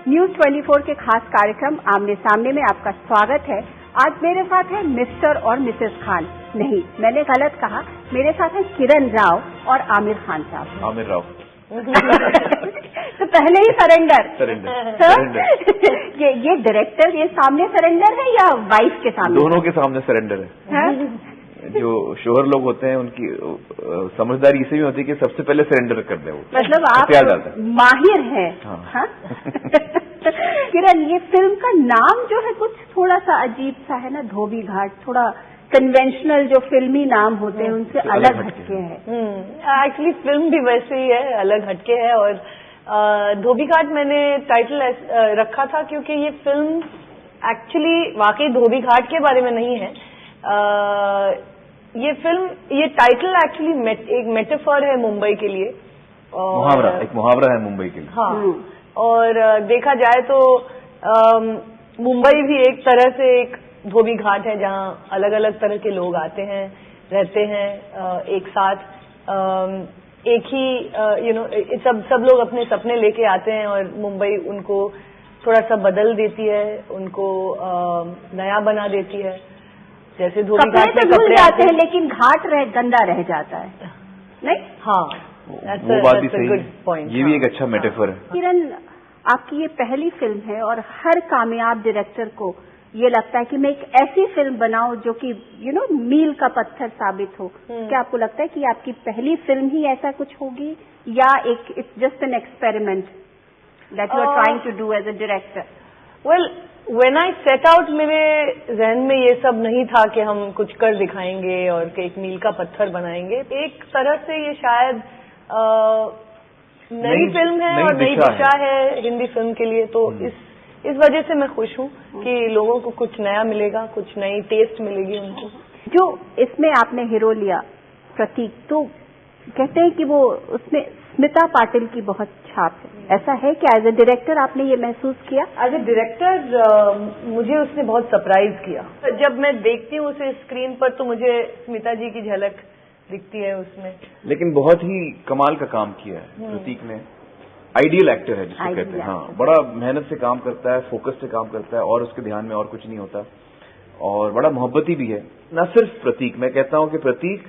News 24 के खास कार्यक्रम आमने सामने में आपका स्वागत है। आज मेरे साथ है मिस्टर और मिसेस खान। नहीं, मैंने गलत कहा। मेरे साथ है किरण राव और आमिर खान साहब। आमिर राव तो पहले ही सरेंडर। सर, ये डायरेक्टर ये सामने सरेंडर है या वाइफ के सामने? दोनों के सामने सरेंडर है। जो शोहर लोग होते हैं उनकी समझदारी इसे भी होती है कि सबसे पहले सरेंडर कर दे। वो मतलब आप माहिर हैं। हाँ? किरण, ये फिल्म का नाम जो है कुछ थोड़ा सा अजीब सा है ना, धोबी घाट। थोड़ा कन्वेंशनल जो फिल्मी नाम होते हैं उनसे अलग हटके है। एक्चुअली फिल्म भी वैसे ही है, अलग हटके है। और धोबी घाट मैंने टाइटल रखा था क्योंकि ये फिल्म एक्चुअली वाकई धोबी घाट के बारे में नहीं है। ये फिल्म, ये टाइटल एक्चुअली एक मेटाफर है मुंबई के लिए। एक मुहावरा है मुंबई के लिए। हाँ, और देखा जाए तो मुंबई भी एक तरह से एक धोबी घाट है जहाँ अलग अलग तरह के लोग आते हैं, रहते हैं एक साथ। एक ही सब लोग अपने सपने लेके आते हैं और मुंबई उनको थोड़ा सा बदल देती है, उनको नया बना देती है। जैसे धोबी घाट में कपड़े आते हैं लेकिन घाट गंदा रह जाता है, नहीं? हाँ, वो बात भी सही है। ये भी एक अच्छा मेटाफर है। किरण, आपकी ये पहली फिल्म है और हर कामयाब डायरेक्टर को ये लगता है कि मैं एक ऐसी फिल्म बनाऊं जो कि मील का पत्थर साबित हो। क्या आपको लगता है कि आपकी पहली फिल्म ही ऐसा कुछ होगी या it's just an experiment that you are trying to do as a director? Well, when I set out, मेरे जहन में ये सब नहीं था कि हम कुछ कर दिखाएंगे और कि एक मील का पत्थर बनाएंगे। एक तरह से ये शायद नई फिल्म है और नई दिशा है हिंदी फिल्म के लिए। तो इस वजह से मैं खुश हूँ कि लोगों को कुछ नया मिलेगा, कुछ नई टेस्ट मिलेगी उनको। जो इसमें आपने हीरो लिया प्रतीक, तो कहते हैं कि वो उसमें स्मिता पाटिल की बहुत छाप है। ऐसा है कि एज ए डायरेक्टर आपने ये महसूस किया? एज ए डायरेक्टर मुझे उसने बहुत सरप्राइज किया। जब मैं देखती हूँ उसे स्क्रीन पर तो मुझे स्मिता जी की झलक दिखती है उसमें। लेकिन बहुत ही कमाल का काम किया है प्रतीक ने। आइडियल एक्टर है जिसको कहते हैं। हाँ, बड़ा मेहनत से काम करता है, फोकस से काम करता है और उसके ध्यान में और कुछ नहीं होता। और बड़ा मोहब्बती भी है। न सिर्फ प्रतीक, मैं कहता हूँ कि प्रतीक,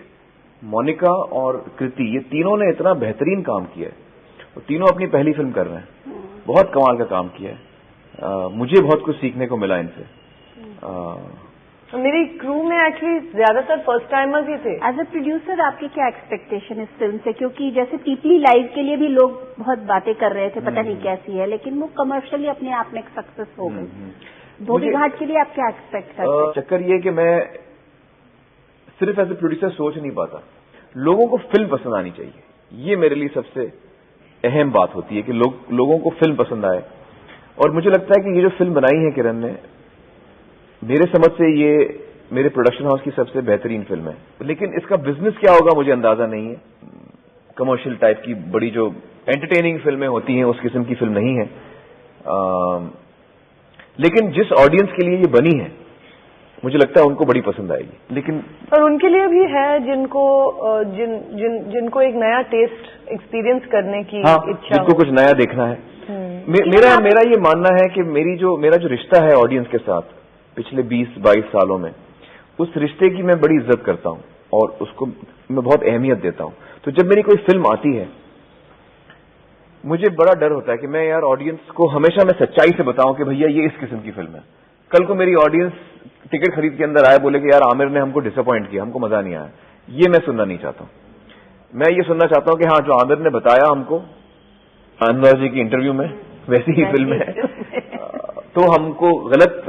मोनिका और कृति, ये तीनों ने इतना बेहतरीन काम किया है। और तीनों अपनी पहली फिल्म कर रहे हैं। बहुत कमाल का काम किया है। मुझे बहुत कुछ सीखने को मिला इनसे। मेरी क्रू में एक्चुअली ज्यादातर फर्स्ट टाइमर्स ही थे। एज ए प्रोड्यूसर आपकी क्या एक्सपेक्टेशन इस फिल्म से? क्योंकि जैसे पीपली लाइव के लिए भी लोग बहुत बातें कर रहे थे, पता नहीं कैसी है, लेकिन वो कमर्शियली अपने आप में सक्सेस हो गई। धोबी घाट के लिए आप क्या एक्सपेक्ट करते हैं? चक्कर ये कि मैं सिर्फ एज ए प्रोड्यूसर सोच नहीं पाता, लोगों को फिल्म पसंद आनी चाहिए। ये मेरे लिए सबसे अहम बात होती है कि लोगों को फिल्म पसंद आए। और मुझे लगता है कि ये जो फिल्म बनाई है किरण ने, मेरे समझ से ये मेरे प्रोडक्शन हाउस की सबसे बेहतरीन फिल्म है। लेकिन इसका बिजनेस क्या होगा मुझे अंदाजा नहीं है। कमर्शियल टाइप की बड़ी जो एंटरटेनिंग फिल्में होती हैं उस किस्म की फिल्म नहीं है। लेकिन जिस ऑडियंस के लिए ये बनी है मुझे लगता है उनको बड़ी पसंद आएगी। लेकिन और उनके लिए भी है जिनको एक नया टेस्ट एक्सपीरियंस करने की इच्छा, जिनको कुछ नया देखना है। मेरा ये मानना है कि मेरा जो रिश्ता है ऑडियंस के साथ पिछले 20-22 सालों में, उस रिश्ते की मैं बड़ी इज्जत करता हूं और उसको मैं बहुत अहमियत देता हूं। तो जब मेरी कोई फिल्म आती है मुझे बड़ा डर होता है कि मैं ऑडियंस को हमेशा मैं सच्चाई से बताऊं कि भैया ये इस किस्म की फिल्म है। कल को मेरी ऑडियंस टिकट खरीद के अंदर आए, बोले कि यार आमिर ने हमको डिसअपॉइंट किया, हमको मजा नहीं आया। ये मैं सुनना नहीं चाहता हूं। मैं ये सुनना चाहता हूं कि हाँ, जो आमिर ने बताया हमको अनुराग जी की इंटरव्यू में वैसी ही फिल्म है। तो हमको गलत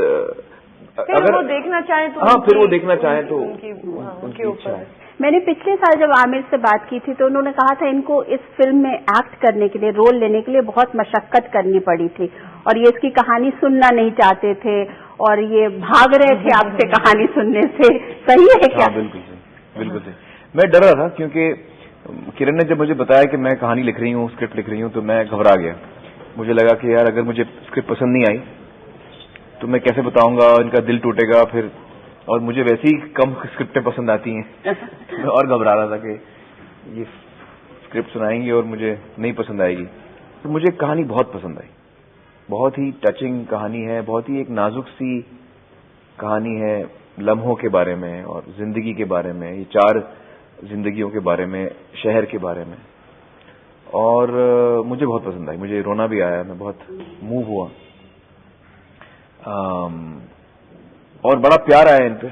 अगर वो देखना चाहें तो फिर वो देखना चाहें तो उनकी इच्छा है। मैंने पिछले साल जब आमिर से बात की थी तो उन्होंने कहा था इनको इस फिल्म में एक्ट करने के लिए, रोल लेने के लिए बहुत मशक्कत करनी पड़ी थी और ये इसकी कहानी सुनना नहीं चाहते थे और ये भाग रहे थे आपसे कहानी सुनने से। सही है क्या? बिल्कुल सही, बिल्कुल सही। मैं डर रहा था क्योंकि किरण ने जब मुझे बताया कि मैं कहानी लिख रही हूँ, स्क्रिप्ट लिख रही हूँ, तो मैं घबरा गया। मुझे लगा कि यार अगर मुझे स्क्रिप्ट पसंद नहीं आई तो मैं कैसे बताऊंगा, इनका दिल टूटेगा फिर। और मुझे वैसे ही कम स्क्रिप्टें पसंद आती हैं। मैं और घबरा रहा था कि ये स्क्रिप्ट सुनाएंगे और मुझे नहीं पसंद आएगी। तो मुझे कहानी बहुत पसंद आई बहुत ही टचिंग कहानी है, बहुत ही एक नाजुक सी कहानी है लम्हों के बारे में और जिंदगी के बारे में, ये 4 जिंदगियों के बारे में, शहर के बारे में। और मुझे बहुत पसंद आई, मुझे रोना भी आया, मैं बहुत मूव हुआ और बड़ा प्यार आया इन पे।